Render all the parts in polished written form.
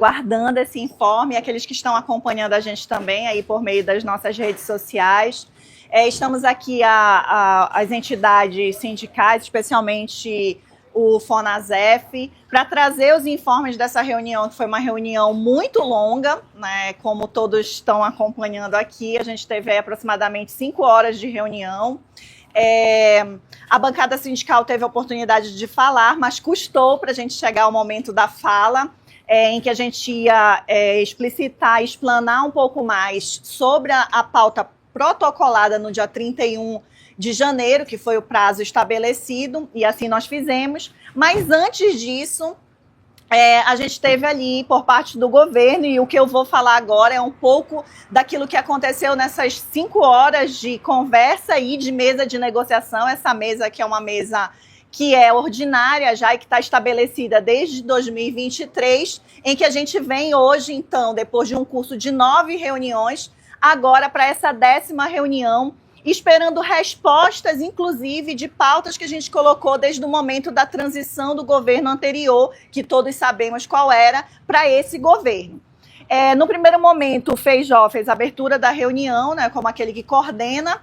aguardando esse informe, aqueles que estão acompanhando a gente também aí por meio das nossas redes sociais. Estamos aqui, as entidades sindicais, especialmente o FONASEF, para trazer os informes dessa reunião, que foi uma reunião muito longa, né? Como todos estão acompanhando aqui, a gente teve aproximadamente 5 horas de reunião. A bancada sindical teve a oportunidade de falar, mas custou para a gente chegar ao momento da fala, em que a gente ia explicitar, explanar um pouco mais sobre a pauta protocolada no dia 31 de janeiro, que foi o prazo estabelecido, e assim nós fizemos. Mas antes disso, a gente teve ali por parte do governo, e o que eu vou falar agora é um pouco daquilo que aconteceu nessas 5 horas de conversa e de mesa de negociação. Essa mesa que é uma mesa que é ordinária já e que está estabelecida desde 2023, em que a gente vem hoje, então, depois de um curso de 9 reuniões, agora para essa 10ª reunião, esperando respostas, inclusive, de pautas que a gente colocou desde o momento da transição do governo anterior, que todos sabemos qual era, para esse governo. No primeiro momento, o Feijó fez a abertura da reunião, né, como aquele que coordena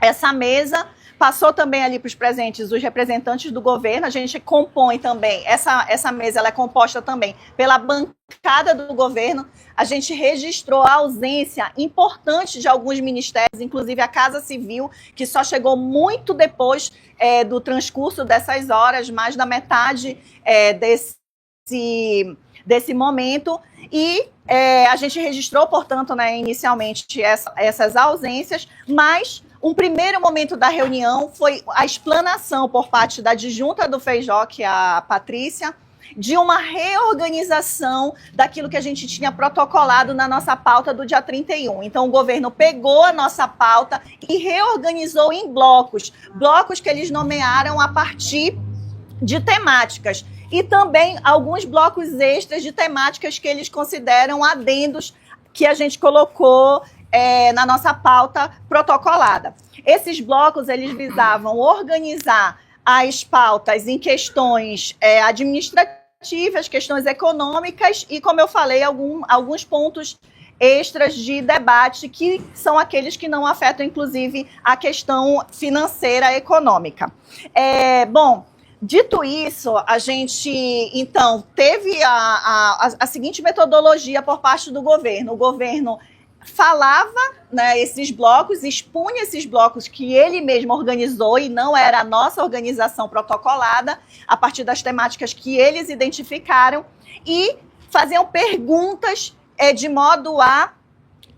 essa mesa. Passou também ali para os presentes os representantes do governo. A gente compõe também, essa mesa ela é composta também pela bancada do governo. A gente registrou a ausência importante de alguns ministérios, inclusive a Casa Civil, que só chegou muito depois do transcurso dessas horas, mais da metade desse momento. E a gente registrou, portanto, né, inicialmente essas ausências, mas um primeiro momento da reunião foi a explanação por parte da adjunta do Feijó, que é a Patrícia, de uma reorganização daquilo que a gente tinha protocolado na nossa pauta do dia 31. Então, o governo pegou a nossa pauta e reorganizou em blocos que eles nomearam a partir de temáticas, e também alguns blocos extras de temáticas que eles consideram adendos que a gente colocou na nossa pauta protocolada. Esses blocos, eles visavam organizar as pautas em questões administrativas, questões econômicas e, como eu falei, alguns pontos extras de debate, que são aqueles que não afetam, inclusive, a questão financeira econômica. Bom, dito isso, a gente, então, teve a seguinte metodologia por parte do governo. O governo falava, né, esses blocos, expunha esses blocos que ele mesmo organizou e não era a nossa organização protocolada, a partir das temáticas que eles identificaram, e faziam perguntas de modo a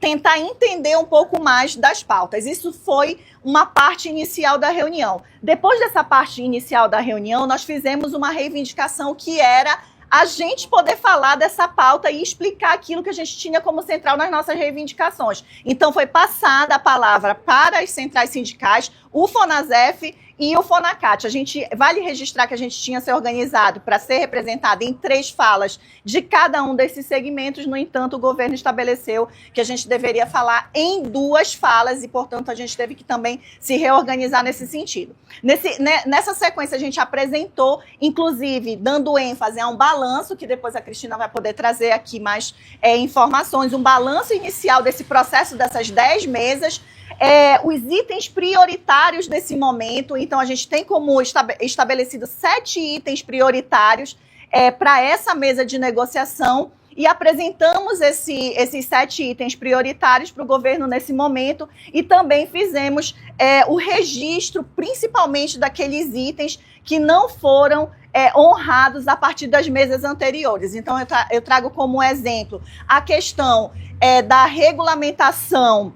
tentar entender um pouco mais das pautas. Isso foi uma parte inicial da reunião. Depois dessa parte inicial da reunião, nós fizemos uma reivindicação que era a gente poder falar dessa pauta e explicar aquilo que a gente tinha como central nas nossas reivindicações. Então, foi passada a palavra para as centrais sindicais, o FONASEF e o FONACAT. A gente vale registrar que a gente tinha se organizado para ser representado em 3 falas de cada um desses segmentos. No entanto, o governo estabeleceu que a gente deveria falar em 2 falas e, portanto, a gente teve que também se reorganizar nesse sentido. Nessa sequência, a gente apresentou, inclusive, dando ênfase a um balanço, que depois a Cristina vai poder trazer aqui mais informações, um balanço inicial desse processo, dessas 10 mesas, os itens prioritários desse momento. Então, a gente tem como estabelecido 7 itens prioritários para essa mesa de negociação, e apresentamos esses 7 itens prioritários para o governo nesse momento, e também fizemos o registro, principalmente daqueles itens que não foram honrados a partir das mesas anteriores. Então, eu trago como exemplo a questão da regulamentação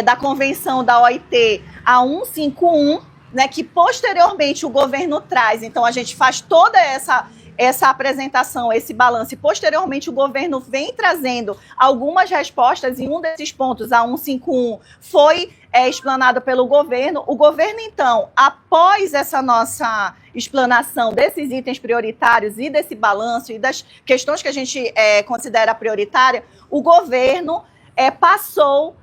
da convenção da OIT a 151, né, que posteriormente o governo traz. Então, a gente faz toda essa apresentação, esse balanço, e posteriormente o governo vem trazendo algumas respostas, e um desses pontos, a 151, foi explanado pelo governo. O governo, então, após essa nossa explanação desses itens prioritários e desse balanço e das questões que a gente considera prioritária, o governo passou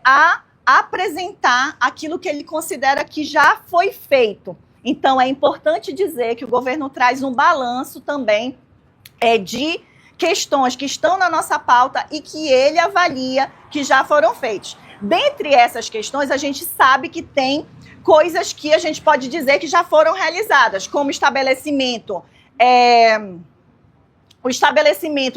a apresentar aquilo que ele considera que já foi feito. Então, é importante dizer que o governo traz um balanço também de questões que estão na nossa pauta e que ele avalia que já foram feitos. Dentre essas questões, a gente sabe que tem coisas que a gente pode dizer que já foram realizadas, como o estabelecimento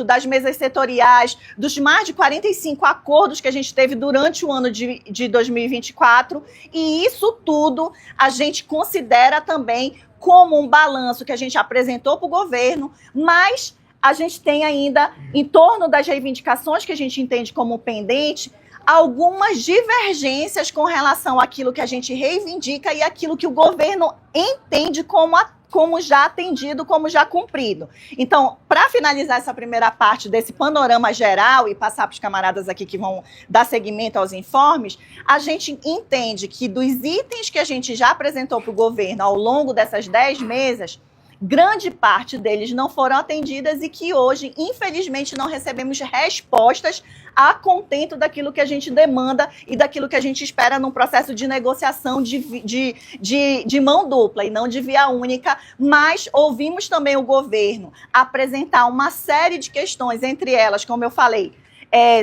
das mesas setoriais, dos mais de 45 acordos que a gente teve durante o ano de 2024, e isso tudo a gente considera também como um balanço que a gente apresentou para o governo, mas a gente tem ainda, em torno das reivindicações que a gente entende como pendente, algumas divergências com relação àquilo que a gente reivindica e aquilo que o governo entende como já atendido, como já cumprido. Então, para finalizar essa primeira parte desse panorama geral e passar para os camaradas aqui que vão dar seguimento aos informes, a gente entende que dos itens que a gente já apresentou para o governo ao longo dessas 10 mesas, grande parte deles não foram atendidas e que hoje, infelizmente, não recebemos respostas a contento daquilo que a gente demanda e daquilo que a gente espera num processo de negociação de mão dupla e não de via única, mas ouvimos também o governo apresentar uma série de questões, entre elas, como eu falei,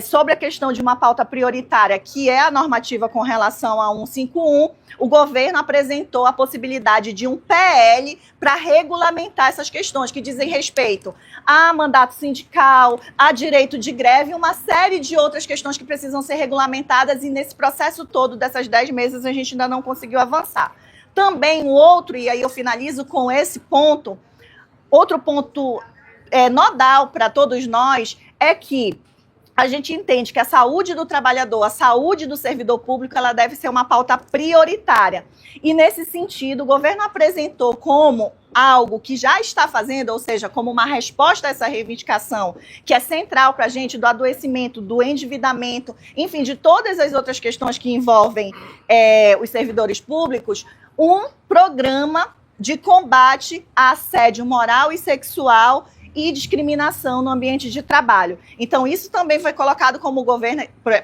sobre a questão de uma pauta prioritária, que é a normativa com relação a 151, o governo apresentou a possibilidade de um PL para regulamentar essas questões que dizem respeito a mandato sindical, a direito de greve e uma série de outras questões que precisam ser regulamentadas, e nesse processo todo dessas 10 meses a gente ainda não conseguiu avançar. Também o outro, e aí eu finalizo com esse ponto, outro ponto nodal para todos nós é que a gente entende que a saúde do trabalhador, a saúde do servidor público, ela deve ser uma pauta prioritária. E, nesse sentido, o governo apresentou como algo que já está fazendo, ou seja, como uma resposta a essa reivindicação, que é central para a gente, do adoecimento, do endividamento, enfim, de todas as outras questões que envolvem os servidores públicos, um programa de combate a assédio moral e sexual e discriminação no ambiente de trabalho. Então, isso também foi colocado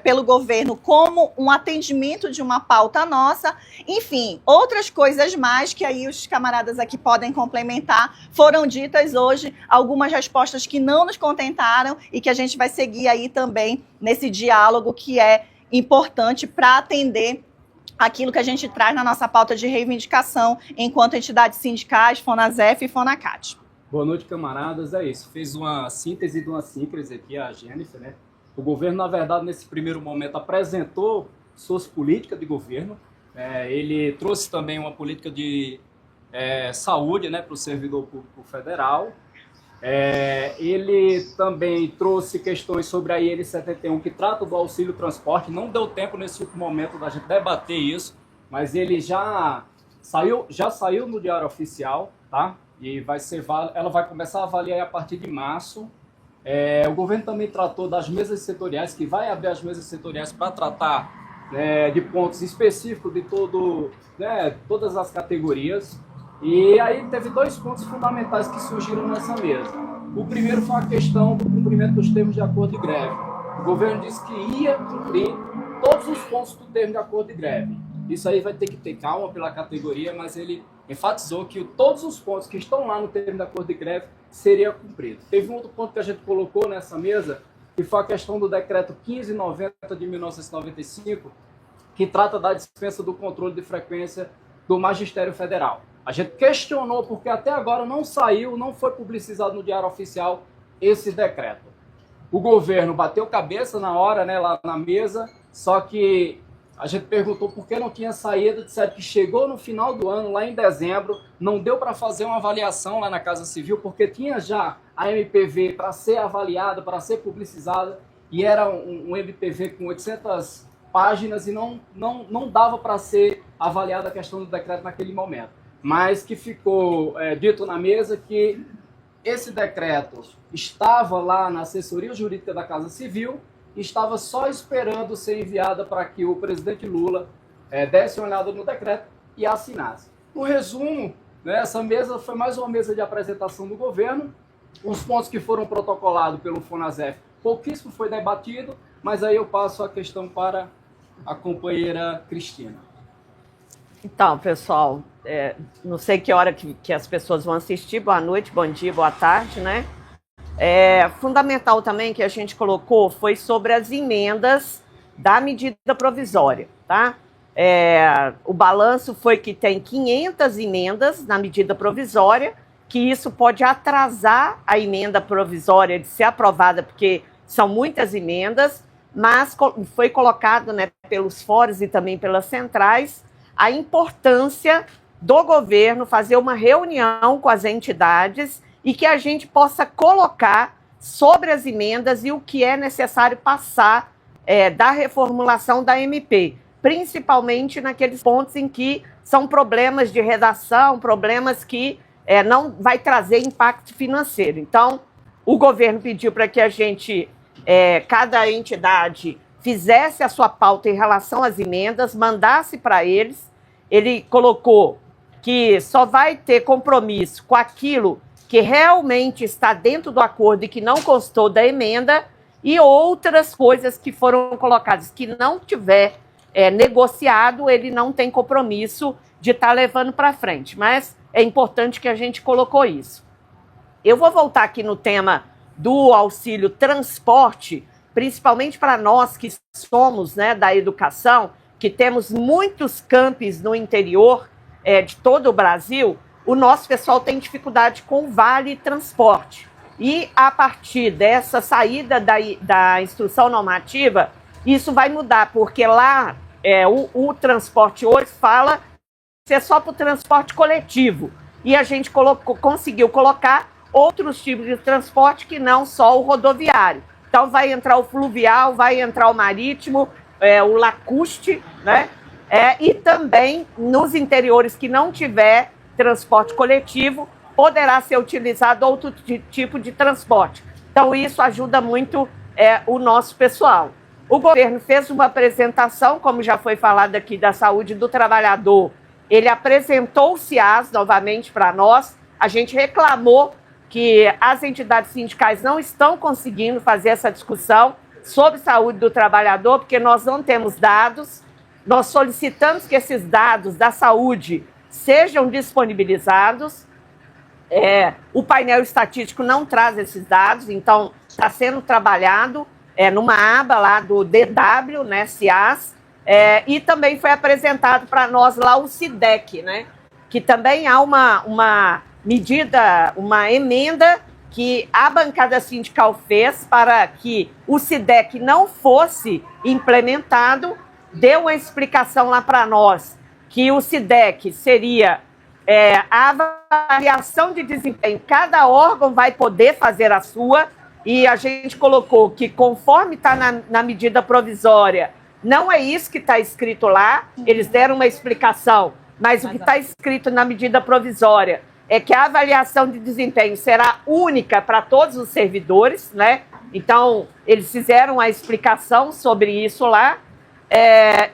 pelo governo como um atendimento de uma pauta nossa. Enfim, outras coisas mais que aí os camaradas aqui podem complementar foram ditas hoje, algumas respostas que não nos contentaram e que a gente vai seguir aí também nesse diálogo que é importante para atender aquilo que a gente traz na nossa pauta de reivindicação enquanto entidades sindicais, FONASEF e FONACAT. Boa noite, camaradas. É isso. Fez uma síntese de uma síncrese aqui, a Jennifer, né? O governo, na verdade, nesse primeiro momento, apresentou suas políticas de governo. Ele trouxe também uma política de saúde, né, para o servidor público federal. Ele também trouxe questões sobre a IN 71, que trata do auxílio transporte. Não deu tempo nesse momento da gente debater isso, mas ele já saiu no Diário Oficial, tá? E ela vai começar a avaliar a partir de março. O governo também tratou das mesas setoriais, que vai abrir as mesas setoriais para tratar de pontos específicos de todas as categorias. E aí teve 2 pontos fundamentais que surgiram nessa mesa. O primeiro foi a questão do cumprimento dos termos de acordo de greve. O governo disse que ia cumprir todos os pontos do termo de acordo de greve. Isso aí vai ter que ter calma pela categoria, mas ele enfatizou que todos os pontos que estão lá no termo de acordo de greve seriam cumpridos. Teve um outro ponto que a gente colocou nessa mesa, que foi a questão do decreto 1590 de 1995, que trata da dispensa do controle de frequência do Magistério Federal. A gente questionou porque até agora não foi publicizado no Diário Oficial esse decreto. O governo bateu cabeça na hora, né, lá na mesa, só que a gente perguntou por que não tinha saído, disseram que chegou no final do ano, lá em dezembro, não deu para fazer uma avaliação lá na Casa Civil, porque tinha já a MPV para ser avaliada, para ser publicizada, e era um MPV com 800 páginas e não dava para ser avaliada a questão do decreto naquele momento. Mas que ficou dito na mesa que esse decreto estava lá na assessoria jurídica da Casa Civil e estava só esperando ser enviada para que o presidente Lula desse uma olhada no decreto e assinasse. No resumo, né, essa mesa foi mais uma mesa de apresentação do governo. Os pontos que foram protocolados pelo FONASEF, pouquíssimo foi debatido, mas aí eu passo a questão para a companheira Cristina. Então, pessoal, não sei que hora que as pessoas vão assistir. Boa noite, bom dia, boa tarde, né? Fundamental também que a gente colocou foi sobre as emendas da medida provisória, tá? O balanço foi que tem 500 emendas na medida provisória, que isso pode atrasar a emenda provisória de ser aprovada, porque são muitas emendas, mas foi colocado, né, pelos fóruns e também pelas centrais a importância do governo fazer uma reunião com as entidades e que a gente possa colocar sobre as emendas e o que é necessário passar da reformulação da MP, principalmente naqueles pontos em que são problemas de redação, problemas que não vai trazer impacto financeiro. Então, o governo pediu para que a gente, cada entidade, fizesse a sua pauta em relação às emendas, mandasse para eles. Ele colocou que só vai ter compromisso com aquilo que realmente está dentro do acordo e que não constou da emenda, e outras coisas que foram colocadas que não tiver negociado, ele não tem compromisso de estar levando para frente. Mas é importante que a gente colocou isso. Eu vou voltar aqui no tema do auxílio transporte, principalmente para nós que somos, né, da educação, que temos muitos campos no interior de todo o Brasil. O nosso pessoal tem dificuldade com o Vale Transporte. E a partir dessa saída da instrução normativa, isso vai mudar, porque lá o transporte hoje fala que é só para o transporte coletivo. E a gente conseguiu colocar outros tipos de transporte que não só o rodoviário. Então vai entrar o fluvial, vai entrar o marítimo, o lacustre, né? E também nos interiores que não tiver transporte coletivo, poderá ser utilizado outro tipo de transporte. Então, isso ajuda muito o nosso pessoal. O governo fez uma apresentação, como já foi falado aqui, da saúde do trabalhador. Ele apresentou o CIAS novamente para nós. A gente reclamou que as entidades sindicais não estão conseguindo fazer essa discussão sobre saúde do trabalhador, porque nós não temos dados. Nós solicitamos que esses dados da saúde sejam disponibilizados. O painel estatístico não traz esses dados, então está sendo trabalhado numa aba lá do DW, né, CIAS, e também foi apresentado para nós lá o SIDEC, né, que também há uma medida, uma emenda que a bancada sindical fez para que o SIDEC não fosse implementado. Deu uma explicação lá para nós que o SIDEC seria a avaliação de desempenho. Cada órgão vai poder fazer a sua, e a gente colocou que, conforme está na medida provisória, não é isso que está escrito lá. Eles deram uma explicação, mas o que está escrito na medida provisória é que a avaliação de desempenho será única para todos os servidores, né? Então, eles fizeram a explicação sobre isso lá.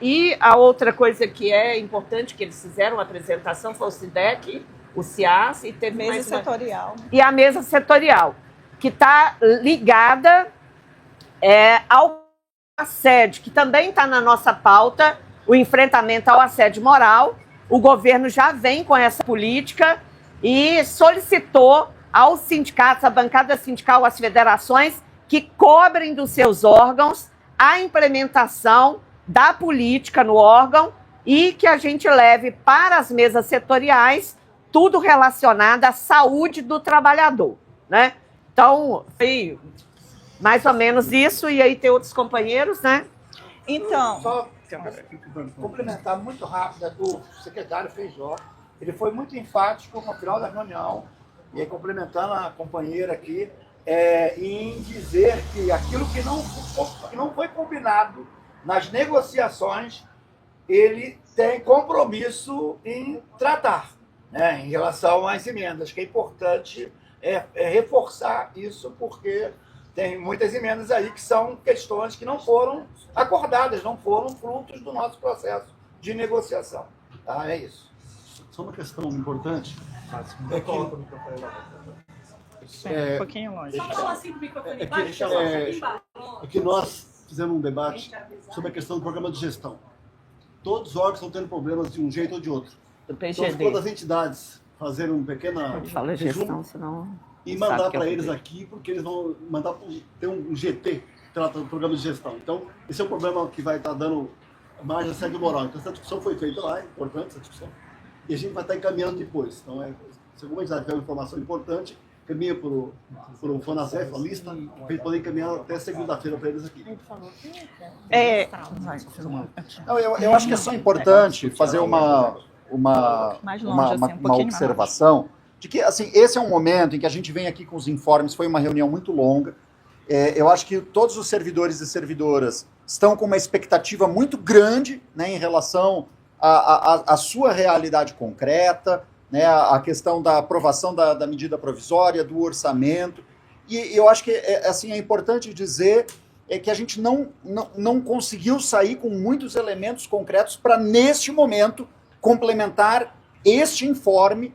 E a outra coisa que é importante, que eles fizeram a apresentação, foi o SIDEC, o CIAS e teve mesa mais setorial. E a mesa setorial, que está ligada ao assédio, que também está na nossa pauta, o enfrentamento ao assédio moral. O governo já vem com essa política e solicitou aos sindicatos, à bancada sindical, às federações, que cobrem dos seus órgãos a implementação da política no órgão e que a gente leve para as mesas setoriais tudo relacionado à saúde do trabalhador, né? Então, foi mais ou menos isso, e aí tem outros companheiros, né? Então, Só complementar muito rápido do secretário Feijó. Ele foi muito enfático no final da reunião, e aí complementando a companheira aqui, em dizer que aquilo que não foi combinado nas negociações, ele tem compromisso em tratar, né, em relação às emendas, que é importante reforçar isso, porque tem muitas emendas aí que são questões que não foram acordadas, não foram frutos do nosso processo de negociação. Tá? É isso. Só uma questão importante. um pouquinho longe. Só falar assim do microfone É que nós fizemos um debate sobre a questão do programa de gestão. Todos os órgãos estão tendo problemas de um jeito ou de outro. Do Então, PGD. quando as entidades fazerem um pequeno Pode falar gestão, senão... e mandar Sabe que é para o eles poder. aqui, porque eles vão mandar ter um GT, que trata do programa de gestão. Então, esse é um problema que vai estar dando margem a assédio moral. Então, essa discussão foi feita lá, é importante essa discussão, e a gente vai estar encaminhando depois. Então, se alguma entidade tiver uma informação importante, caminha para o FONASEF, a lista, para ele poder encaminhar até segunda-feira para eles aqui. Não, eu acho que é só importante fazer uma Mais longe, assim, um pouquinho mais observação de que, assim, esse é um momento em que a gente vem aqui com os informes, foi uma reunião muito longa. Eu acho que todos os servidores e servidoras estão com uma expectativa muito grande, né, em relação à sua realidade concreta, né, a questão da aprovação da medida provisória, do orçamento. E eu acho que assim, é importante dizer que a gente não conseguiu sair com muitos elementos concretos para, neste momento, complementar este informe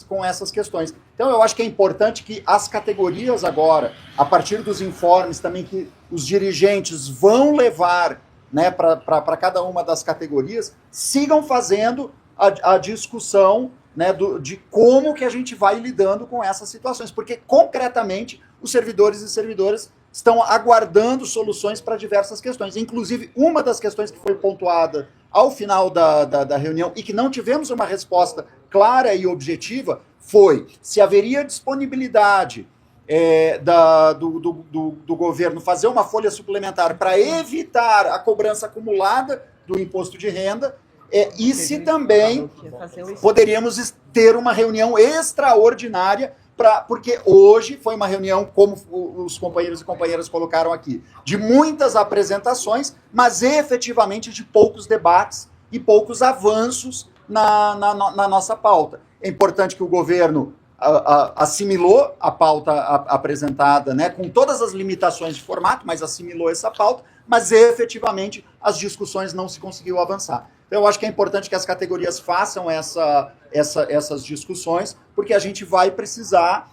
com essas questões. Então, eu acho que é importante que as categorias agora, a partir dos informes também que os dirigentes vão levar, né, para cada uma das categorias, sigam fazendo a discussão, né, de como que a gente vai lidando com essas situações, porque concretamente os servidores e servidoras estão aguardando soluções para diversas questões. Inclusive, uma das questões que foi pontuada ao final da reunião e que não tivemos uma resposta clara e objetiva foi se haveria disponibilidade do governo fazer uma folha suplementar para evitar a cobrança acumulada do imposto de renda, e se também poderíamos ter uma reunião extraordinária, porque hoje foi uma reunião, como os companheiros e companheiras colocaram aqui, de muitas apresentações, mas efetivamente de poucos debates e poucos avanços na nossa pauta. É importante que o governo assimilou a pauta apresentada, né, com todas as limitações de formato, mas assimilou essa pauta, mas efetivamente as discussões não se conseguiu avançar. Então, eu acho que é importante que as categorias façam essas discussões, porque a gente vai precisar,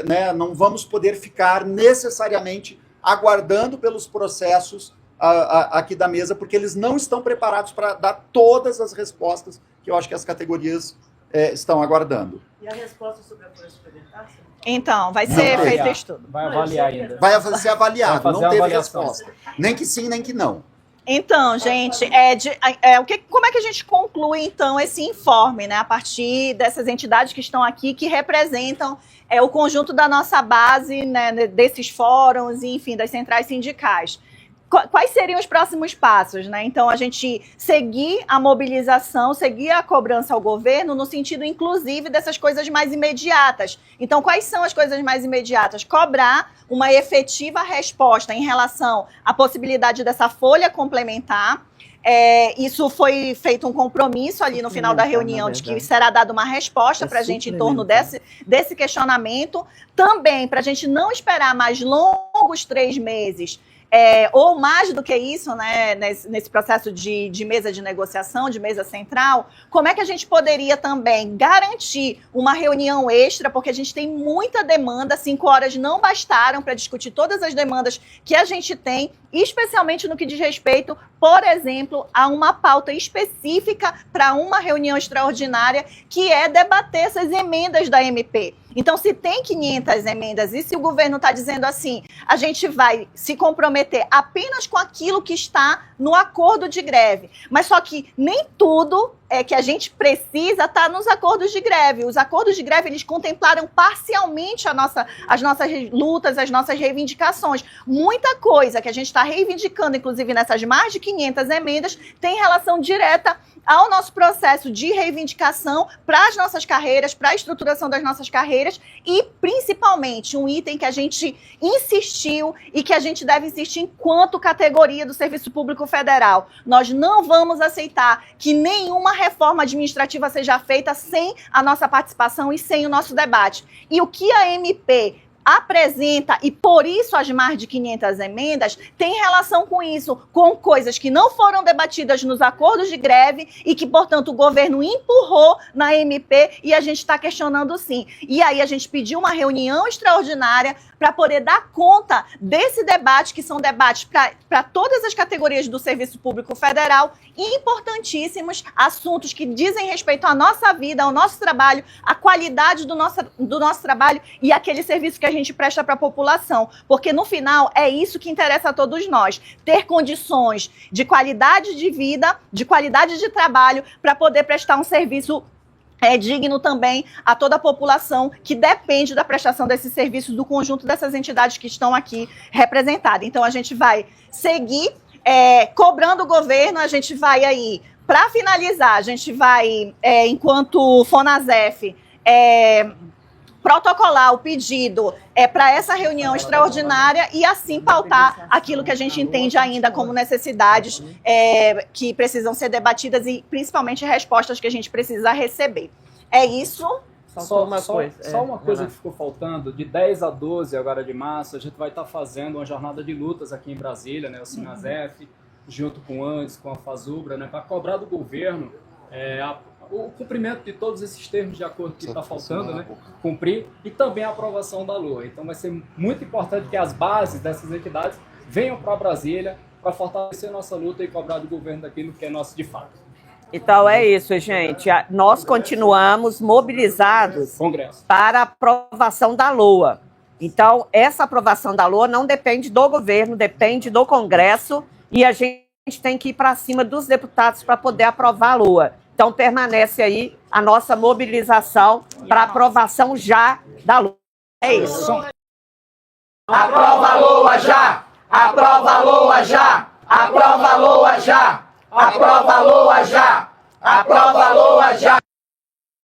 né, não vamos poder ficar necessariamente aguardando pelos processos aqui da mesa, porque eles não estão preparados para dar todas as respostas que eu acho que as categorias estão aguardando. E a resposta sobre a folha suplementar? Então, vai ser feito estudo. Vai avaliar ainda. Vai ser avaliado, Vai fazer não teve avaliação. resposta. Nem que sim, nem que não. Então, gente, como é que a gente conclui, então, esse informe, né? A partir dessas entidades que estão aqui, que representam o conjunto da nossa base, né, desses fóruns, e, enfim, das centrais sindicais. Quais seriam os próximos passos, né? Então, a gente seguir a mobilização, seguir a cobrança ao governo, no sentido, inclusive, dessas coisas mais imediatas. Então, quais são as coisas mais imediatas? Cobrar uma efetiva resposta em relação à possibilidade dessa folha complementar. Isso foi feito um compromisso ali no final da reunião de que será dada uma resposta para a gente em torno desse questionamento. Também, para a gente não esperar mais longos 3 meses, ou mais do que isso, né, nesse processo de mesa de negociação, de mesa central, como é que a gente poderia também garantir uma reunião extra, porque a gente tem muita demanda, 5 horas não bastaram para discutir todas as demandas que a gente tem, especialmente no que diz respeito, por exemplo, a uma pauta específica para uma reunião extraordinária, que é debater essas emendas da MP. Então, se tem 500 emendas e se o governo está dizendo assim, a gente vai se comprometer apenas com aquilo que está no acordo de greve, mas só que nem tudo que a gente precisa está nos acordos de greve. Os acordos de greve, eles contemplaram parcialmente as nossas lutas, as nossas reivindicações. Muita coisa que a gente está reivindicando, inclusive nessas mais de 500 emendas, tem relação direta ao nosso processo de reivindicação para as nossas carreiras, para a estruturação das nossas carreiras e, principalmente, um item que a gente insistiu e que a gente deve insistir enquanto categoria do Serviço Público Federal. Nós não vamos aceitar que nenhuma reforma administrativa seja feita sem a nossa participação e sem o nosso debate. E o que a MP apresenta, e por isso as mais de 500 emendas, tem relação com isso, com coisas que não foram debatidas nos acordos de greve e que, portanto, o governo empurrou na MP e a gente está questionando sim. E aí a gente pediu uma reunião extraordinária para poder dar conta desse debate, que são debates para todas as categorias do Serviço Público Federal, e importantíssimos assuntos que dizem respeito à nossa vida, ao nosso trabalho, à qualidade do nosso trabalho e aquele serviço que a gente presta para a população. Porque, no final, é isso que interessa a todos nós. Ter condições de qualidade de vida, de qualidade de trabalho, para poder prestar um serviço digno também a toda a população que depende da prestação desses serviços do conjunto dessas entidades que estão aqui representadas. Então, a gente vai seguir cobrando o governo, a gente vai aí, para finalizar, a gente vai, enquanto FONASEF, protocolar o pedido para essa reunião extraordinária e assim pautar aquilo que a gente entende ainda como necessidades que precisam ser debatidas e principalmente respostas que a gente precisa receber. É isso. Só uma coisa que ficou faltando, de 10 a 12 agora de março, a gente vai estar fazendo uma jornada de lutas aqui em Brasília, né, o SINASEF, junto com o ANDES, com a FASUBRA, né, para cobrar do governo o cumprimento de todos esses termos de acordo que está faltando, né, cumprir, e também a aprovação da LOA. Então vai ser muito importante que as bases dessas entidades venham para Brasília para fortalecer nossa luta e cobrar do governo daquilo que é nosso de fato. Então é isso, gente. Nós continuamos mobilizados para a aprovação da LOA. Então, essa aprovação da LOA não depende do governo, depende do Congresso, e a gente tem que ir para cima dos deputados para poder aprovar a LOA. Então, permanece aí a nossa mobilização para aprovação já da LOA. É isso. Aprova a LOA já! Aprova a LOA já! Aprova a LOA já! Aprova a LOA já! Aprova a LOA já!